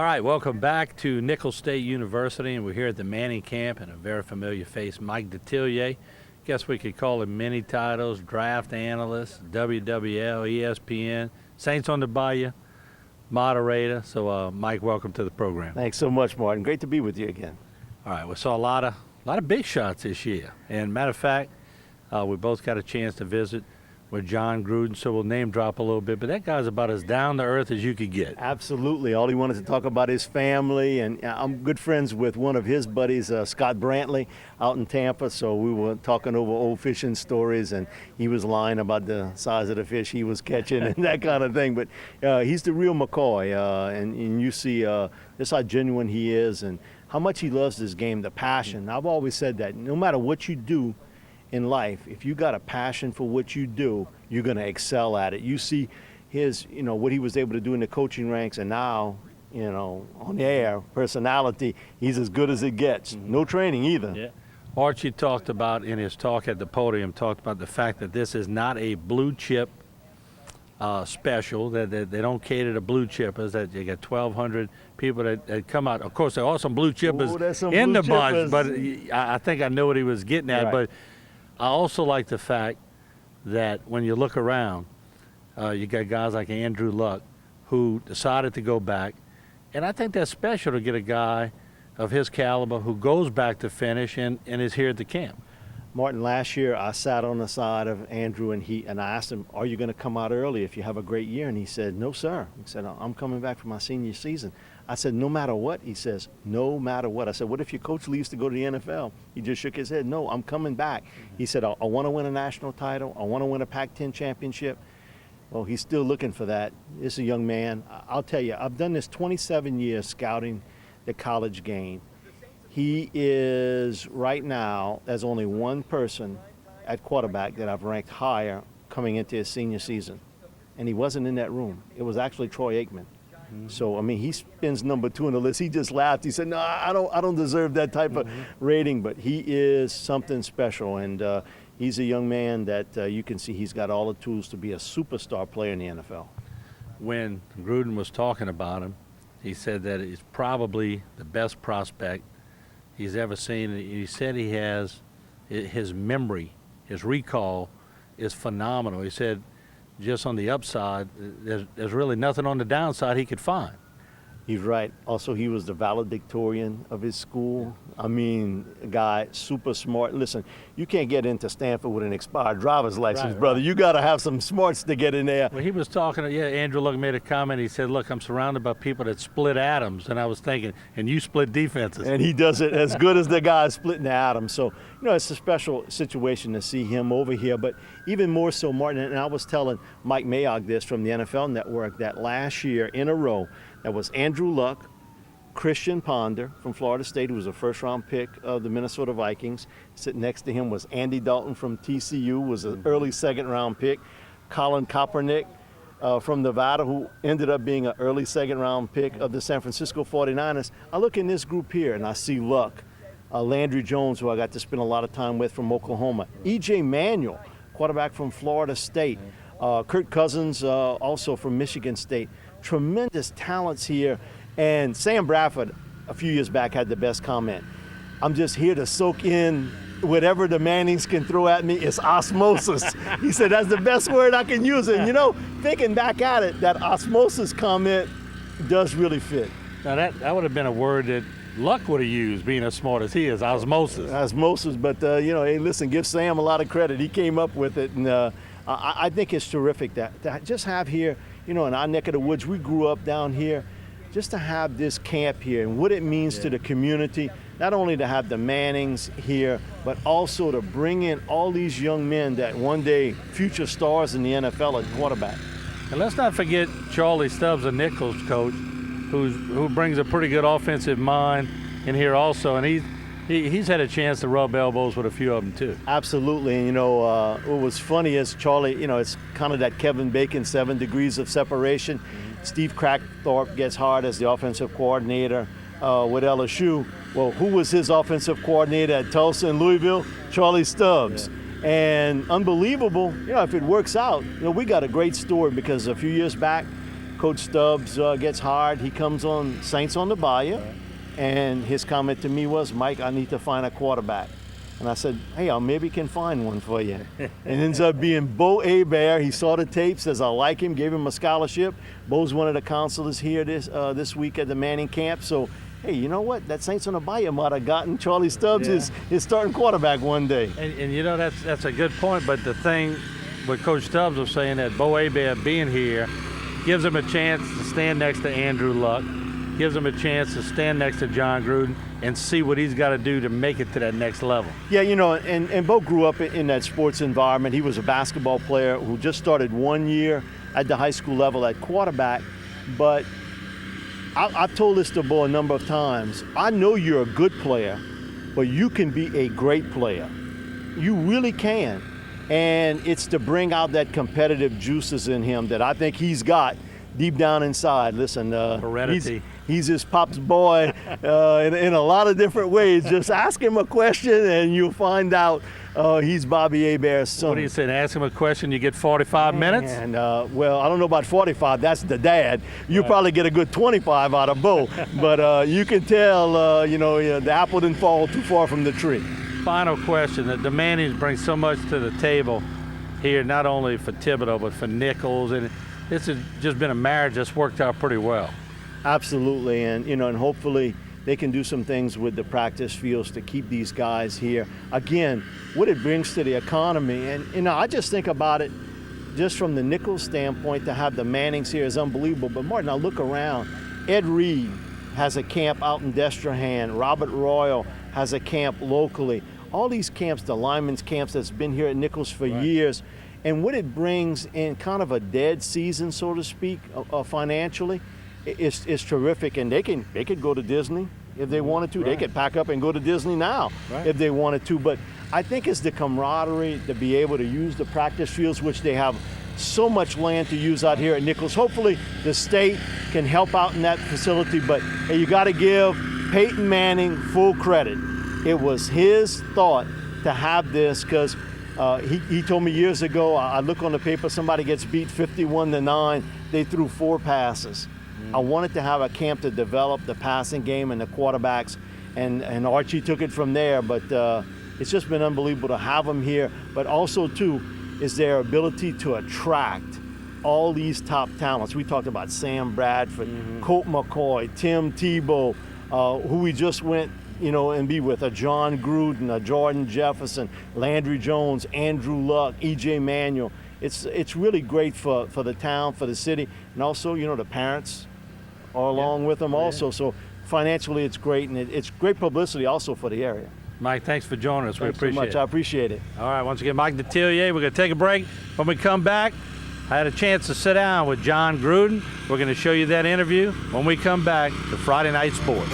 All right, welcome back to Nicholls State University, and we're here at the Manning camp, and a very familiar face, Mike Detillier. Guess we could call him many titles: Draft Analyst, WWL, ESPN, Saints on the Bayou, moderator. So, Mike, welcome to the program. Thanks so much, Martin. Great to be with you again. All right, we saw a lot of big shots this year, and matter of fact, we both got a chance to visit with John Gruden, so we'll name drop a little bit, but that guy's about as down to earth as you could get. Absolutely. All he wanted to talk about his family, and I'm good friends with one of his buddies, Scott Brantley, out in Tampa, so we were talking over old fishing stories, and he was lying about the size of the fish he was catching and that kind of thing, but he's the real McCoy, and you see just how genuine he is and how much he loves this game, the passion. I've always said that no matter what you do in life, if you got a passion for what you do, you're going to excel at it. You see his, what he was able to do in the coaching ranks, and now, on the air, personality, he's as good as it gets. No training either. Yeah. Archie talked about, in his talk at the podium, talked about the fact that this is not a blue chip special, that they don't cater to blue chippers, that you got 1,200 people that come out. Of course, there are some blue chippers in the bunch, but I think I know what he was getting at. Right. But I also like the fact that when you look around, you got guys like Andrew Luck who decided to go back. And I think that's special to get a guy of his caliber who goes back to finish and is here at the camp. Martin, last year I sat on the side of Andrew and I asked him, are you going to come out early if you have a great year? And he said, no, sir. He said, I'm coming back for my senior season. I said, no matter what? He says, no matter what. I said, what if your coach leaves to go to the NFL? He just shook his head. No, I'm coming back. He said, I want to win a national title. I want to win a Pac-10 championship. Well, he's still looking for that. This is a young man. I'll tell you, I've done this 27 years scouting the college game. He is, right now, there's only one person at quarterback that I've ranked higher coming into his senior season. And he wasn't in that room. It was actually Troy Aikman. So, I mean, he spins number 2 on the list. He just laughed. He said, no, I don't deserve that type of rating, but he is something special. And he's a young man that you can see he's got all the tools to be a superstar player in the NFL. When Gruden was talking about him, he said that he's probably the best prospect he's ever seen. He said he has his memory, his recall is phenomenal. He said just on the upside, there's really nothing on the downside he could find. He's right. Also, he was the valedictorian of his school. I mean, a guy super smart. Listen, you can't get into Stanford with an expired driver's license, brother. Right. You got to have some smarts to get in there. Well, he was talking, Andrew Luck made a comment. He said, look, I'm surrounded by people that split atoms. And I was thinking, and you split defenses. And he does it as good as the guy splitting the atoms. So, it's a special situation to see him over here. But even more so, Martin, and I was telling Mike Mayock this from the NFL Network, that last year in a row, that was Andrew Luck, Christian Ponder from Florida State, who was a first-round pick of the Minnesota Vikings. Sitting next to him was Andy Dalton from TCU, was an early second-round pick. Colin Kaepernick from Nevada, who ended up being an early second-round pick of the San Francisco 49ers. I look in this group here, and I see Luck, Landry Jones, who I got to spend a lot of time with from Oklahoma, E.J. Manuel, quarterback from Florida State, Kirk Cousins, also from Michigan State. Tremendous talents here. And Sam Bradford, a few years back, had the best comment. I'm just here to soak in whatever the Mannings can throw at me. It's osmosis. He said, that's the best word I can use. And, thinking back at it, that osmosis comment does really fit. Now, that would have been a word that Luck would have used, being as smart as he is, osmosis. Osmosis, but, hey, listen, give Sam a lot of credit. He came up with it, and I think it's terrific to just have here, in our neck of the woods. We grew up down here. Just to have this camp here and what it means to the community, not only to have the Mannings here, but also to bring in all these young men that one day future stars in the NFL at quarterback. And let's not forget Charlie Stubbs, a Nicholls coach, who brings a pretty good offensive mind in here also, and he's had a chance to rub elbows with a few of them too. Absolutely, and what was funny is Charlie, it's kind of that Kevin Bacon 7 degrees of separation. Steve Crackthorpe gets hired as the offensive coordinator with LSU. Well, who was his offensive coordinator at Tulsa and Louisville? Charlie Stubbs. Yeah. And unbelievable, if it works out, we got a great story because a few years back, Coach Stubbs gets hired. He comes on Saints on the Bayou, and his comment to me was, Mike, I need to find a quarterback. And I said, hey, I maybe can find one for you. And it ends up being Bo Hebert. He saw the tape, says I like him, gave him a scholarship. Bo's one of the counselors here this week at the Manning camp. So, hey, you know what? That Saints on the Bayou might have gotten Charlie Stubbs his starting quarterback one day. And you know, that's a good point. But the thing what Coach Stubbs was saying, that Bo Hebert being here gives him a chance to stand next to Andrew Luck, gives him a chance to stand next to John Gruden and see what he's got to do to make it to that next level. Yeah, you know, and Bo grew up in that sports environment. He was a basketball player who just started 1 year at the high school level at quarterback. But I've told this to Bo a number of times. I know you're a good player, but you can be a great player. You really can. And it's to bring out that competitive juices in him that I think he's got deep down inside. Listen, heredity. He's his pop's boy in a lot of different ways. Just ask him a question and you'll find out he's Bobby Hebert's son. What do you say? Ask him a question, you get 45 minutes? And well, I don't know about 45. That's the dad. You'll probably get a good 25 out of Bo. But you can tell, the apple didn't fall too far from the tree. Final question. The Mannings bring so much to the table here, not only for Thibodeau, but for Nicholls. And this has just been a marriage that's worked out pretty well. Absolutely, and hopefully they can do some things with the practice fields to keep these guys here. Again, what it brings to the economy, and I just think about it just from the Nicholls standpoint. To have the Mannings here is unbelievable. But Martin, I look around. Ed Reed has a camp out in Destrehan. Robert Royal has a camp locally. All these camps, the linemen's camps that's been here at Nicholls for years. And what it brings in kind of a dead season, so to speak, financially, is terrific. And they could go to Disney if they wanted to. They could pack up and go to Disney now if they wanted to. But I think it's the camaraderie to be able to use the practice fields, which they have so much land to use out here at Nicholls. Hopefully the state can help out in that facility. But hey, you got to give Peyton Manning full credit. It was his thought to have this because he told me years ago, I look on the paper, somebody gets beat 51-9, they threw 4 passes. I wanted to have a camp to develop the passing game and the quarterbacks, and Archie took it from there. But it's just been unbelievable to have them here. But also, too, is their ability to attract all these top talents. We talked about Sam Bradford, Colt McCoy, Tim Tebow, who we just went and be with, a John Gruden, a Jordan Jefferson, Landry Jones, Andrew Luck, E.J. Manuel. It's really great for the town, for the city, and also, the parents are along with them also. So financially, it's great, and it's great publicity also for the area. Mike, thanks for joining us. Thanks we appreciate so much. it. I appreciate it. All right, once again, Mike Detillier. We're going to take a break. When we come back, I had a chance to sit down with John Gruden. We're going to show you that interview when we come back to Friday Night Sports.